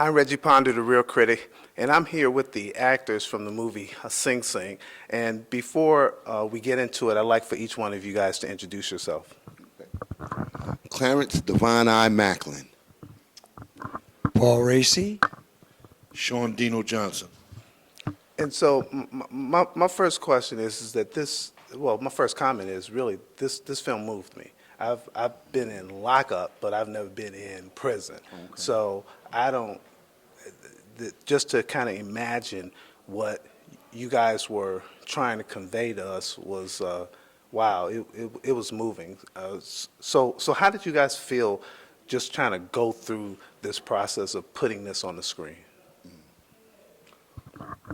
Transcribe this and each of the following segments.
I'm Reggie Ponder, the Real Critic, and I'm here with the actors from the movie Sing Sing. And before we get into it, I'd like for each one of you guys to introduce yourself. Clarence Divine Eye Maclin. Paul Raci. Sean Dino Johnson. And so my first question is that my first comment is really this film moved me. I've been in lockup, but I've never been in prison. Okay. So I don't, just to kind of imagine what you guys were trying to convey to us was, wow, it was moving. So how did you guys feel just trying to go through this process of putting this on the screen?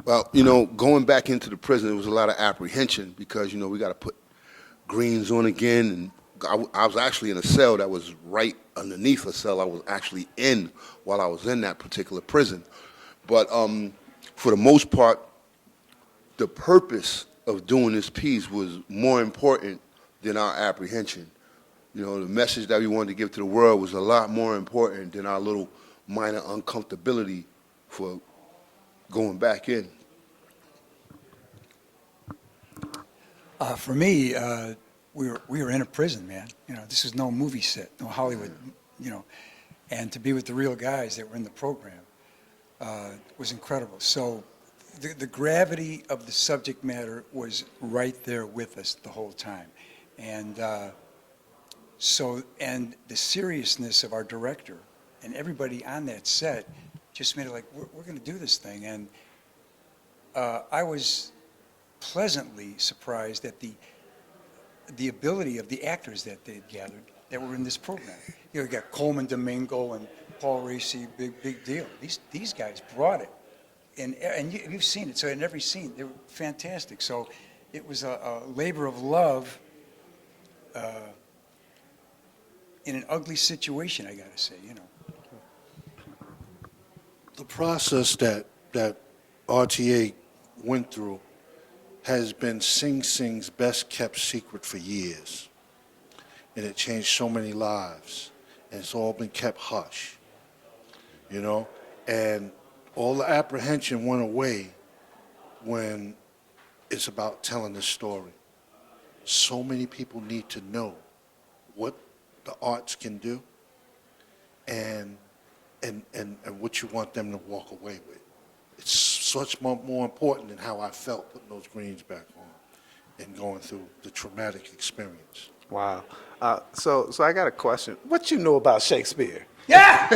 Well, going back into the prison, there was a lot of apprehension because, we got to put greens on again. And I was actually in a cell that was right underneath a cell I was actually in while I was in that particular prison. But for the most part, the purpose of doing this piece was more important than our apprehension. The message that we wanted to give to the world was a lot more important than our little minor uncomfortability for going back in. For me, we were in a prison, man. This is no movie set, no Hollywood, and to be with the real guys that were in the program was incredible. So the gravity of the subject matter was right there with us the whole time. And and the seriousness of our director and everybody on that set just made it like, we're going to do this thing. And I was pleasantly surprised at the ability of the actors that they'd gathered that were in this program. You got Colman Domingo and Paul Raci, big deal. These guys brought it. And you've seen it, so in every scene, they were fantastic. So it was a labor of love in an ugly situation, I gotta say, The process that RTA went through has been Sing Sing's best kept secret for years. And it changed so many lives. And it's all been kept hush. And all the apprehension went away when it's about telling the story. So many people need to know what the arts can do and what you want them to walk away with. It's such more important than how I felt putting those greens back on and going through the traumatic experience. Wow. So I got a question. What you know about Shakespeare? Yeah!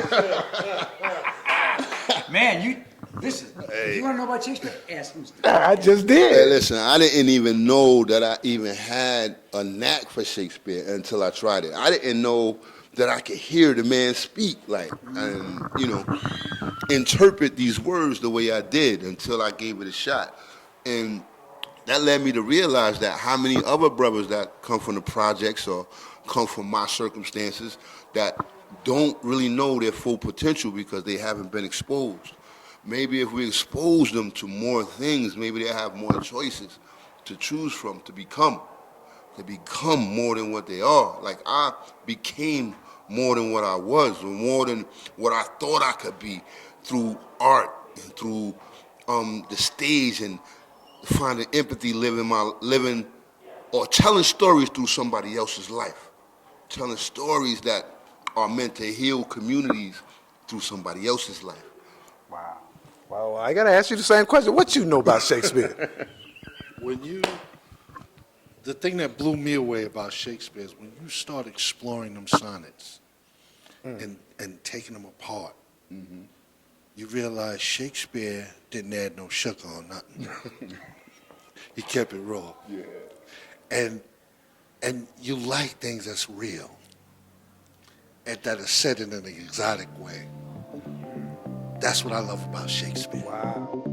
Man, listen, you want to know about Shakespeare? Ask him. I just did. Hey, listen, I didn't even know that I even had a knack for Shakespeare until I tried it. I didn't know that I could hear the man speak, and interpret these words the way I did until I gave it a shot. And that led me to realize that how many other brothers that come from the projects or come from my circumstances that don't really know their full potential because they haven't been exposed. Maybe if we expose them to more things, maybe they'll have more choices to choose from to become more than what they are. Like I became more than what I was, or more than what I thought I could be through art and through the stage and finding empathy, living or telling stories through somebody else's life, telling stories that are meant to heal communities through somebody else's life. Wow. Well, I got to ask you the same question. What you know about Shakespeare? The thing that blew me away about Shakespeare is when you start exploring them sonnets and taking them apart, you realize Shakespeare didn't add no sugar on nothing. He kept it raw. Yeah. And you like things that's real and that are said in an exotic way. That's what I love about Shakespeare. Wow.